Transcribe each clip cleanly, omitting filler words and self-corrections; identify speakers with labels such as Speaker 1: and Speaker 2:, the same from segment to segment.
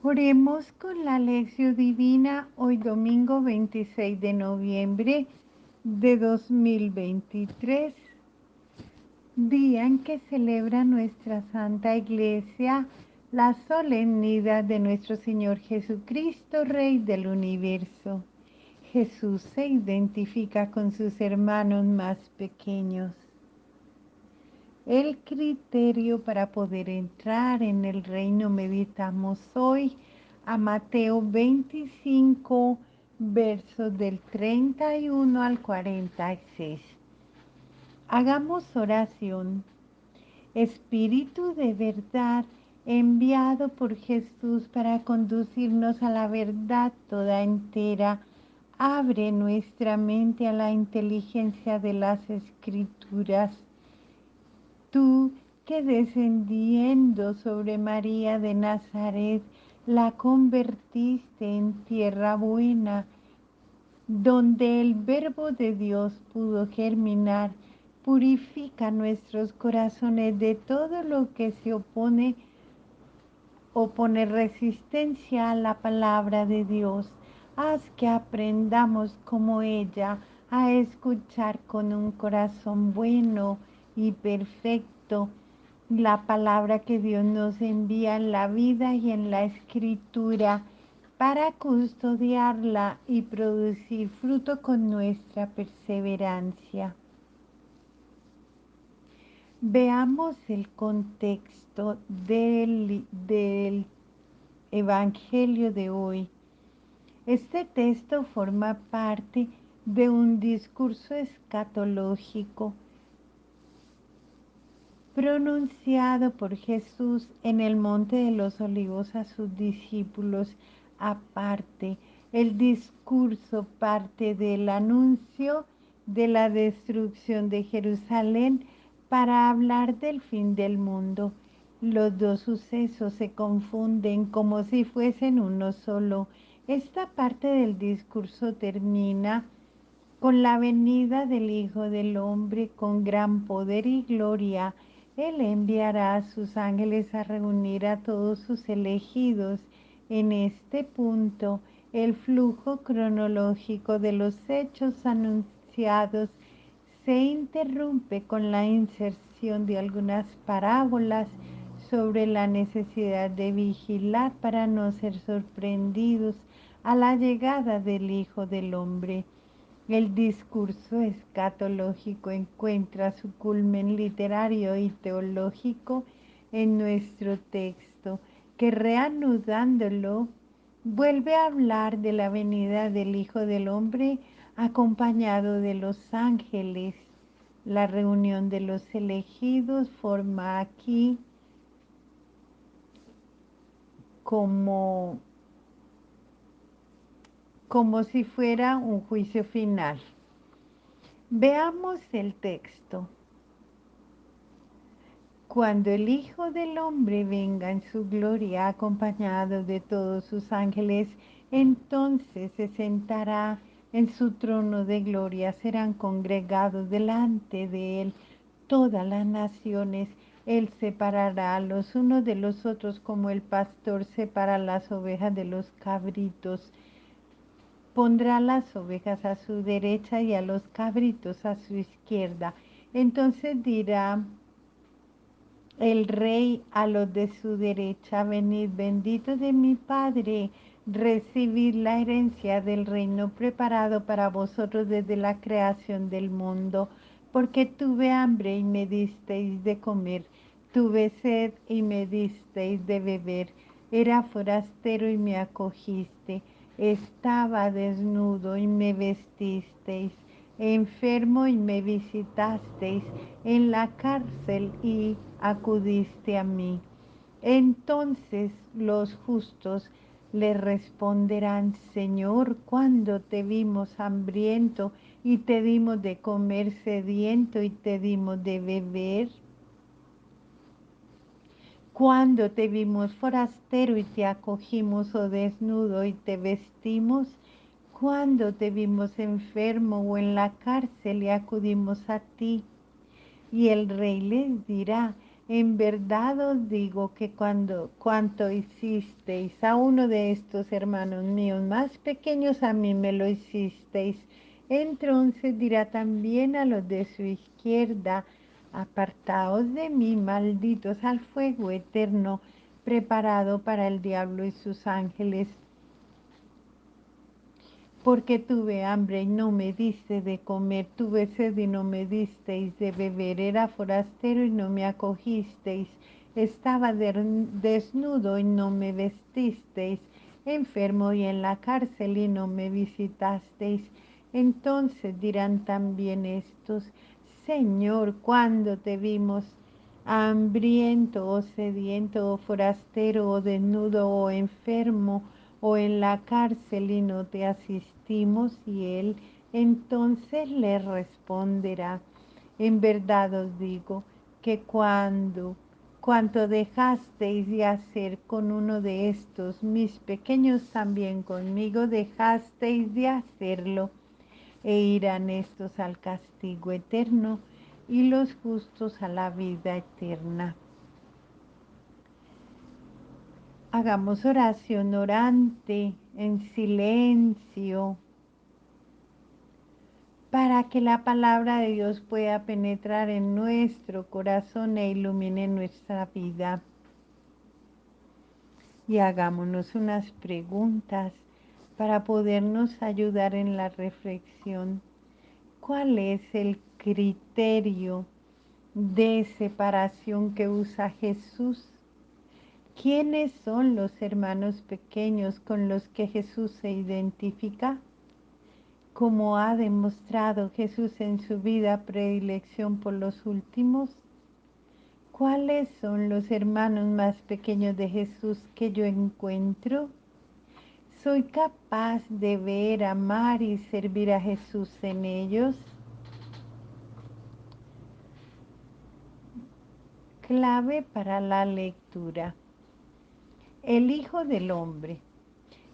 Speaker 1: Oremos con la lección divina hoy domingo 26 de noviembre de 2023, día en que celebra nuestra Santa Iglesia la solemnidad de nuestro Señor Jesucristo, Rey del universo. Jesús se identifica con sus hermanos más pequeños. El criterio para poder entrar en el reino meditamos hoy a Mateo 25, versos del 31 al 46. Hagamos oración. Espíritu de verdad, enviado por Jesús para conducirnos a la verdad toda entera, abre nuestra mente a la inteligencia de las Escrituras. Tú que descendiendo sobre María de Nazaret, la convertiste en tierra buena, donde el verbo de Dios pudo germinar, purifica nuestros corazones de todo lo que se opone o pone resistencia a la palabra de Dios. Haz que aprendamos como ella a escuchar con un corazón bueno y perfecto la palabra que Dios nos envía en la vida y en la escritura para custodiarla y producir fruto con nuestra perseverancia. Veamos el contexto del Evangelio de hoy. Este texto forma parte de un discurso escatológico pronunciado por Jesús en el Monte de los Olivos a sus discípulos. Aparte, el discurso parte del anuncio de la destrucción de Jerusalén para hablar del fin del mundo. Los dos sucesos se confunden como si fuesen uno solo. Esta parte del discurso termina con la venida del Hijo del Hombre con gran poder y gloria. Él enviará a sus ángeles a reunir a todos sus elegidos. En este punto, el flujo cronológico de los hechos anunciados se interrumpe con la inserción de algunas parábolas sobre la necesidad de vigilar para no ser sorprendidos a la llegada del Hijo del Hombre. El discurso escatológico encuentra su culmen literario y teológico en nuestro texto, que reanudándolo vuelve a hablar de la venida del Hijo del Hombre acompañado de los ángeles. La reunión de los elegidos forma aquí como, como si fuera un juicio final. Veamos el texto. Cuando el Hijo del Hombre venga en su gloria acompañado de todos sus ángeles, entonces se sentará en su trono de gloria. Serán congregados delante de él todas las naciones. Él separará a los unos de los otros como el pastor separa las ovejas de los cabritos. Pondrá las ovejas a su derecha y a los cabritos a su izquierda. Entonces dirá el rey a los de su derecha: venid benditos de mi Padre, recibid la herencia del reino preparado para vosotros desde la creación del mundo, porque tuve hambre y me disteis de comer, tuve sed y me disteis de beber, era forastero y me acogiste, estaba desnudo y me vestisteis, enfermo y me visitasteis, en la cárcel y acudiste a mí. Entonces los justos le responderán: Señor, cuando te vimos hambriento y te dimos de comer, sediento y te dimos de beber? Cuando te vimos forastero y te acogimos, o desnudo y te vestimos? Cuando te vimos enfermo o en la cárcel y acudimos a ti? Y el rey les dirá: En verdad os digo que cuanto hicisteis a uno de estos hermanos míos más pequeños, a mí me lo hicisteis. Entonces dirá también a los de su izquierda, apartaos de mí, malditos, al fuego eterno, preparado para el diablo y sus ángeles. Porque tuve hambre y no me diste de comer, tuve sed y no me disteis de beber, era forastero y no me acogisteis, estaba desnudo y no me vestisteis, enfermo y en la cárcel y no me visitasteis. Entonces dirán también estos, Señor, ¿cuándo te vimos hambriento o sediento o forastero o desnudo o enfermo o en la cárcel y no te asistimos? Y él entonces le responderá, en verdad os digo que cuanto dejasteis de hacer con uno de estos mis pequeños, también conmigo dejasteis de hacerlo. E irán estos al castigo eterno y los justos a la vida eterna. Hagamos oración orante en silencio para que la palabra de Dios pueda penetrar en nuestro corazón e ilumine nuestra vida. Y hagámonos unas preguntas para podernos ayudar en la reflexión. ¿Cuál es el criterio de separación que usa Jesús? ¿Quiénes son los hermanos pequeños con los que Jesús se identifica? ¿Cómo ha demostrado Jesús en su vida predilección por los últimos? ¿Cuáles son los hermanos más pequeños de Jesús que yo encuentro? ¿Soy capaz de ver, amar y servir a Jesús en ellos? Clave para la lectura. El Hijo del Hombre.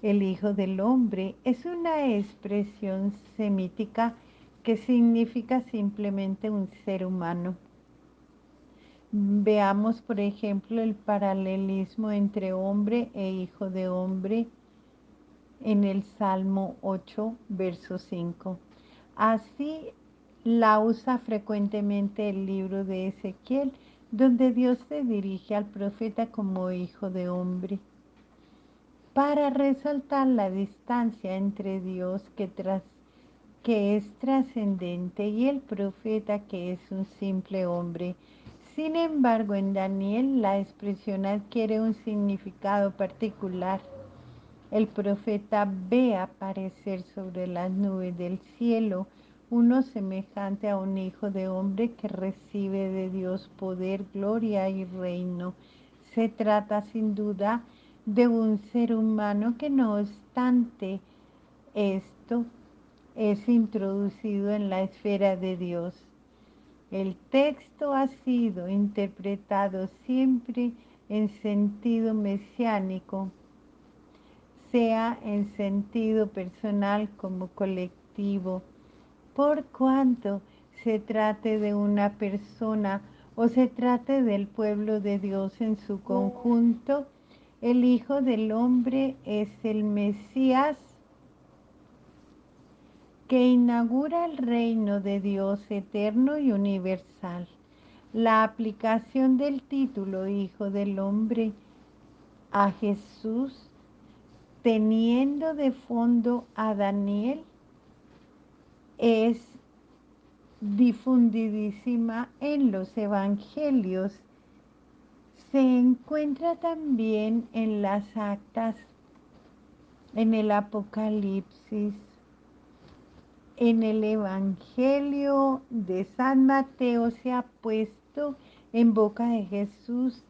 Speaker 1: El Hijo del Hombre es una expresión semítica que significa simplemente un ser humano. Veamos, por ejemplo, el paralelismo entre hombre e hijo de hombre en el Salmo 8, verso 5. Así la usa frecuentemente el libro de Ezequiel, donde Dios se dirige al profeta como hijo de hombre, para resaltar la distancia entre Dios que es trascendente y el profeta que es un simple hombre. Sin embargo, en Daniel la expresión adquiere un significado particular. El profeta ve aparecer sobre las nubes del cielo uno semejante a un hijo de hombre que recibe de Dios poder, gloria y reino. Se trata sin duda de un ser humano que, no obstante esto, es introducido en la esfera de Dios. El texto ha sido interpretado siempre en sentido mesiánico, sea en sentido personal como colectivo, por cuanto se trate de una persona o se trate del pueblo de Dios en su conjunto. El Hijo del Hombre es el Mesías que inaugura el reino de Dios eterno y universal. La aplicación del título Hijo del Hombre a Jesús, teniendo de fondo a Daniel, es difundidísima en los evangelios. Se encuentra también en las actas, en el Apocalipsis, en el Evangelio de San Mateo. Se ha puesto en boca de Jesús,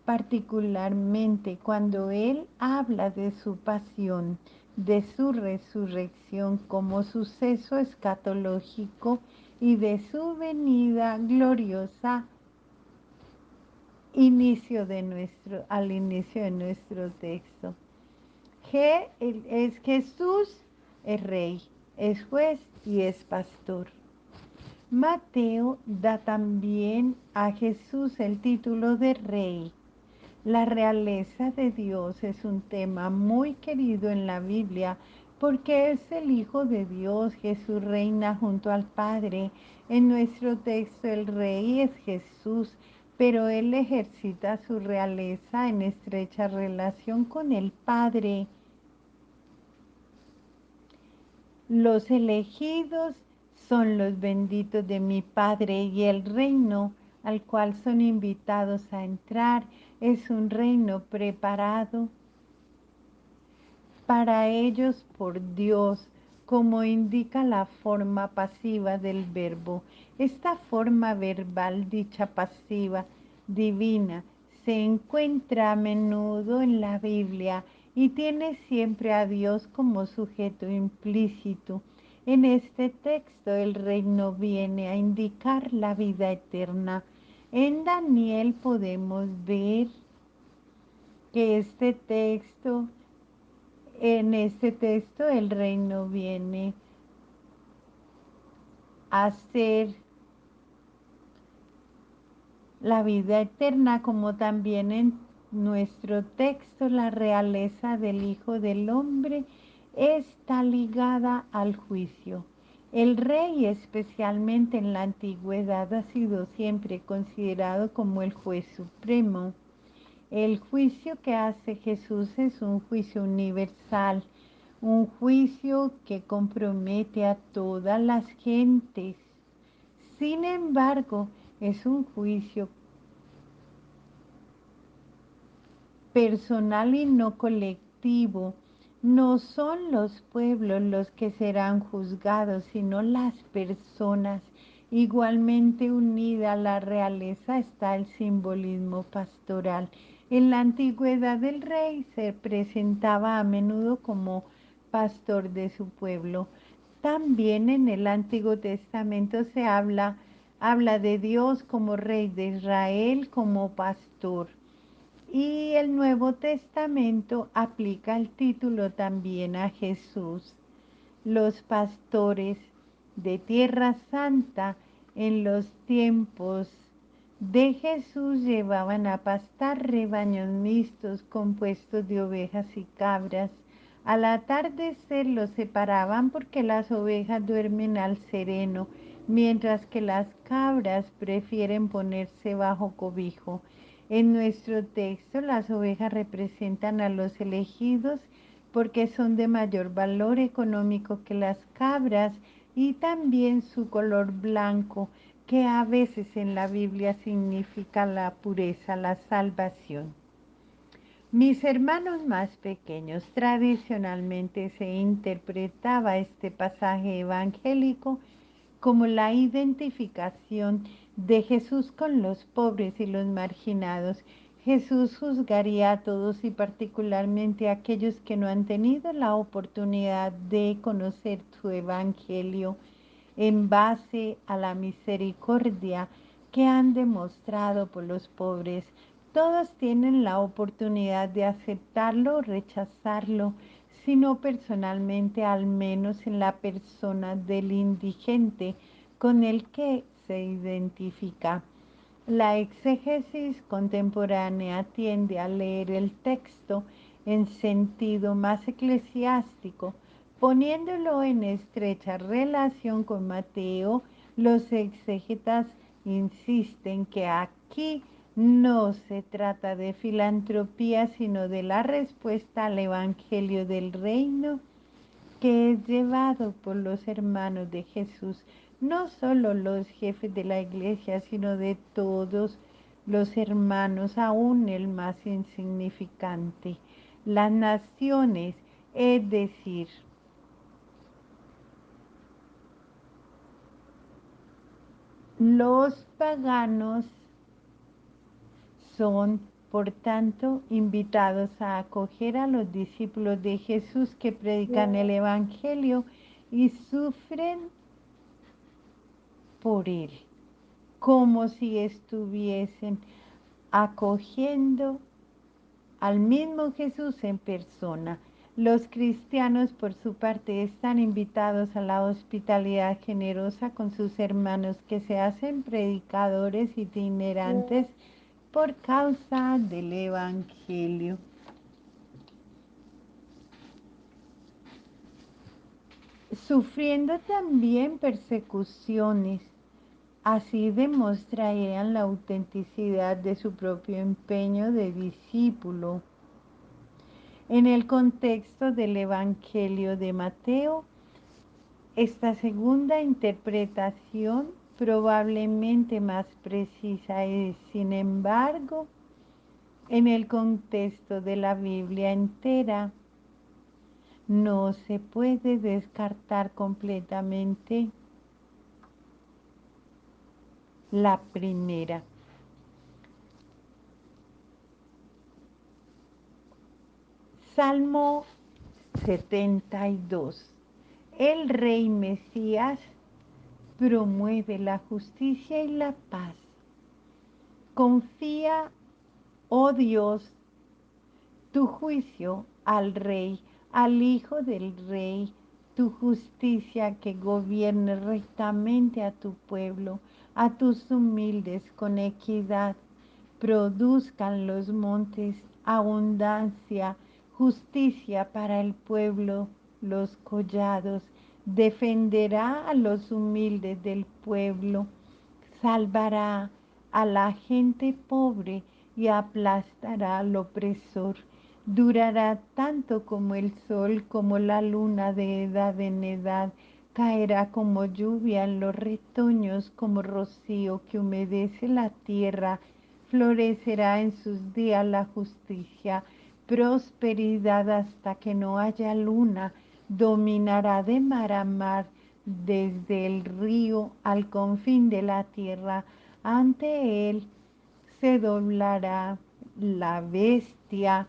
Speaker 1: particularmente cuando Él habla de su pasión, de su resurrección como suceso escatológico y de su venida gloriosa al inicio de nuestro texto. Es Jesús, es Rey, es juez y es pastor. Mateo da también a Jesús el título de rey. La realeza de Dios es un tema muy querido en la Biblia porque es el Hijo de Dios. Jesús reina junto al Padre. En nuestro texto el rey es Jesús, pero él ejercita su realeza en estrecha relación con el Padre. Los elegidos son los benditos de mi Padre, y el reino al cual son invitados a entrar es un reino preparado para ellos por Dios, como indica la forma pasiva del verbo. Esta forma verbal, dicha pasiva, divina, se encuentra a menudo en la Biblia y tiene siempre a Dios como sujeto implícito. En este texto el reino viene a indicar la vida eterna. En Daniel podemos ver que en este texto el reino viene a ser la vida eterna, como también en nuestro texto la realeza del Hijo del Hombre está ligada al juicio. El rey, especialmente en la antigüedad, ha sido siempre considerado como el juez supremo. El juicio que hace Jesús es un juicio universal, un juicio que compromete a todas las gentes. Sin embargo, es un juicio personal y no colectivo. No son los pueblos los que serán juzgados, sino las personas. Igualmente unida a la realeza está el simbolismo pastoral. En la antigüedad el rey se presentaba a menudo como pastor de su pueblo. También en el Antiguo Testamento habla de Dios como rey de Israel, como pastor. Y el Nuevo Testamento aplica el título también a Jesús. Los pastores de Tierra Santa en los tiempos de Jesús llevaban a pastar rebaños mixtos compuestos de ovejas y cabras. Al atardecer los separaban porque las ovejas duermen al sereno, mientras que las cabras prefieren ponerse bajo cobijo. En nuestro texto, las ovejas representan a los elegidos porque son de mayor valor económico que las cabras, y también su color blanco, que a veces en la Biblia significa la pureza, la salvación. Mis hermanos más pequeños, tradicionalmente se interpretaba este pasaje evangélico como la identificación de Jesús con los pobres y los marginados. Jesús juzgaría a todos y particularmente a aquellos que no han tenido la oportunidad de conocer su evangelio en base a la misericordia que han demostrado por los pobres. Todos tienen la oportunidad de aceptarlo o rechazarlo, sino personalmente, al menos en la persona del indigente con el que se identifica. La exégesis contemporánea tiende a leer el texto en sentido más eclesiástico, poniéndolo en estrecha relación con Mateo. Los exégetas insisten que aquí no se trata de filantropía, sino de la respuesta al Evangelio del Reino que es llevado por los hermanos de Jesús, no solo los jefes de la iglesia, sino de todos los hermanos, aún el más insignificante. Las naciones, es decir, los paganos, son, por tanto, invitados a acoger a los discípulos de Jesús que predican el Evangelio y sufren por él, como si estuviesen acogiendo al mismo Jesús en persona. Los cristianos, por su parte, están invitados a la hospitalidad generosa con sus hermanos que se hacen predicadores itinerantes por causa del Evangelio. Sufriendo también persecuciones, así demostrarían la autenticidad de su propio empeño de discípulo. En el contexto del Evangelio de Mateo, esta segunda interpretación, probablemente más precisa, es, sin embargo, en el contexto de la Biblia entera, no se puede descartar completamente la primera. Salmo 72. El Rey Mesías promueve la justicia y la paz. Confía, oh Dios, tu juicio al Rey, al Hijo del Rey, tu justicia que gobierne rectamente a tu pueblo, a tus humildes con equidad. Produzcan los montes abundancia, justicia para el pueblo, los collados. Defenderá a los humildes del pueblo, salvará a la gente pobre y aplastará al opresor. Durará tanto como el sol, como la luna de edad en edad. Caerá como lluvia en los retoños, como rocío que humedece la tierra. Florecerá en sus días la justicia, prosperidad hasta que no haya luna. Dominará de mar a mar, desde el río al confín de la tierra. Ante él se doblará la bestia,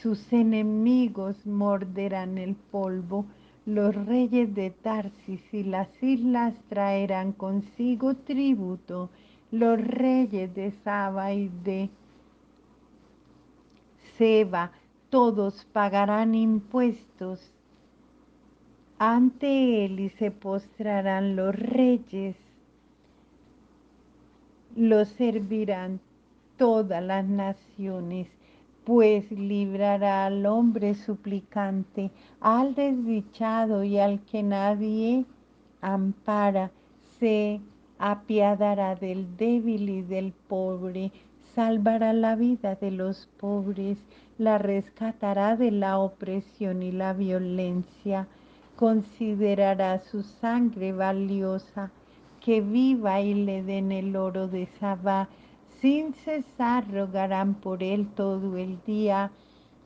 Speaker 1: sus enemigos morderán el polvo. Los reyes de Tarsis y las islas traerán consigo tributo. Los reyes de Saba y de Seba, todos pagarán impuestos ante él y se postrarán los reyes, los servirán todas las naciones, pues librará al hombre suplicante, al desdichado y al que nadie ampara. Se apiadará del débil y del pobre, salvará la vida de los pobres, la rescatará de la opresión y la violencia. Considerará su sangre valiosa, que viva y le den el oro de Sabá. Sin cesar rogarán por él todo el día,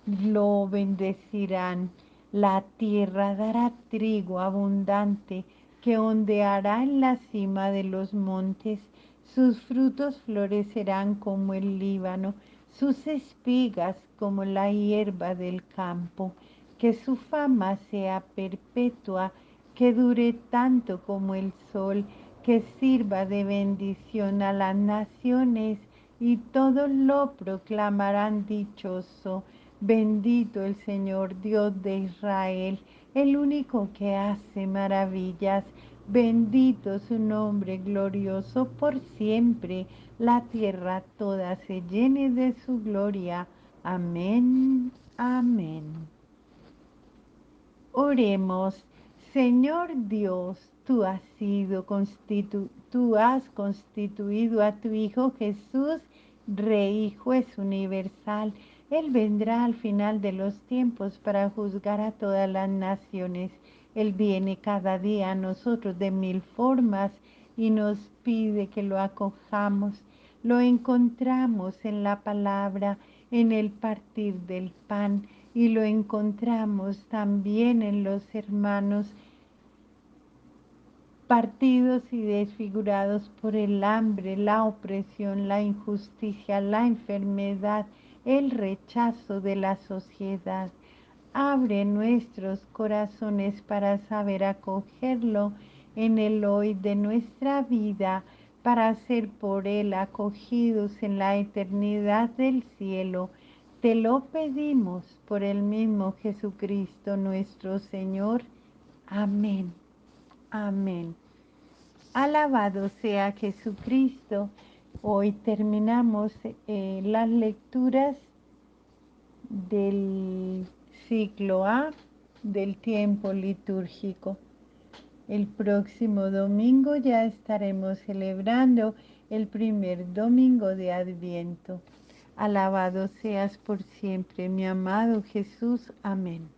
Speaker 1: lo bendecirán. La tierra dará trigo abundante, que ondeará en la cima de los montes. Sus frutos florecerán como el Líbano, sus espigas como la hierba del campo. Que su fama sea perpetua, que dure tanto como el sol, que sirva de bendición a las naciones, y todos lo proclamarán dichoso. Bendito el Señor Dios de Israel, el único que hace maravillas. Bendito su nombre glorioso por siempre. La tierra toda se llene de su gloria. Amén. Amén. Oremos. Señor Dios, tú has constituido a tu Hijo Jesús, Rey y Juez universal. Él vendrá al final de los tiempos para juzgar a todas las naciones. Él viene cada día a nosotros de mil formas y nos pide que lo acojamos. Lo encontramos en la palabra, en el partir del pan, y lo encontramos también en los hermanos partidos y desfigurados por el hambre, la opresión, la injusticia, la enfermedad, el rechazo de la sociedad. Abre nuestros corazones para saber acogerlo en el hoy de nuestra vida, para ser por él acogidos en la eternidad del cielo. Te lo pedimos por el mismo Jesucristo nuestro Señor. Amén. Amén. Alabado sea Jesucristo. Hoy terminamos las lecturas del ciclo A del tiempo litúrgico. El próximo domingo ya estaremos celebrando el primer domingo de Adviento. Alabado seas por siempre, mi amado Jesús. Amén.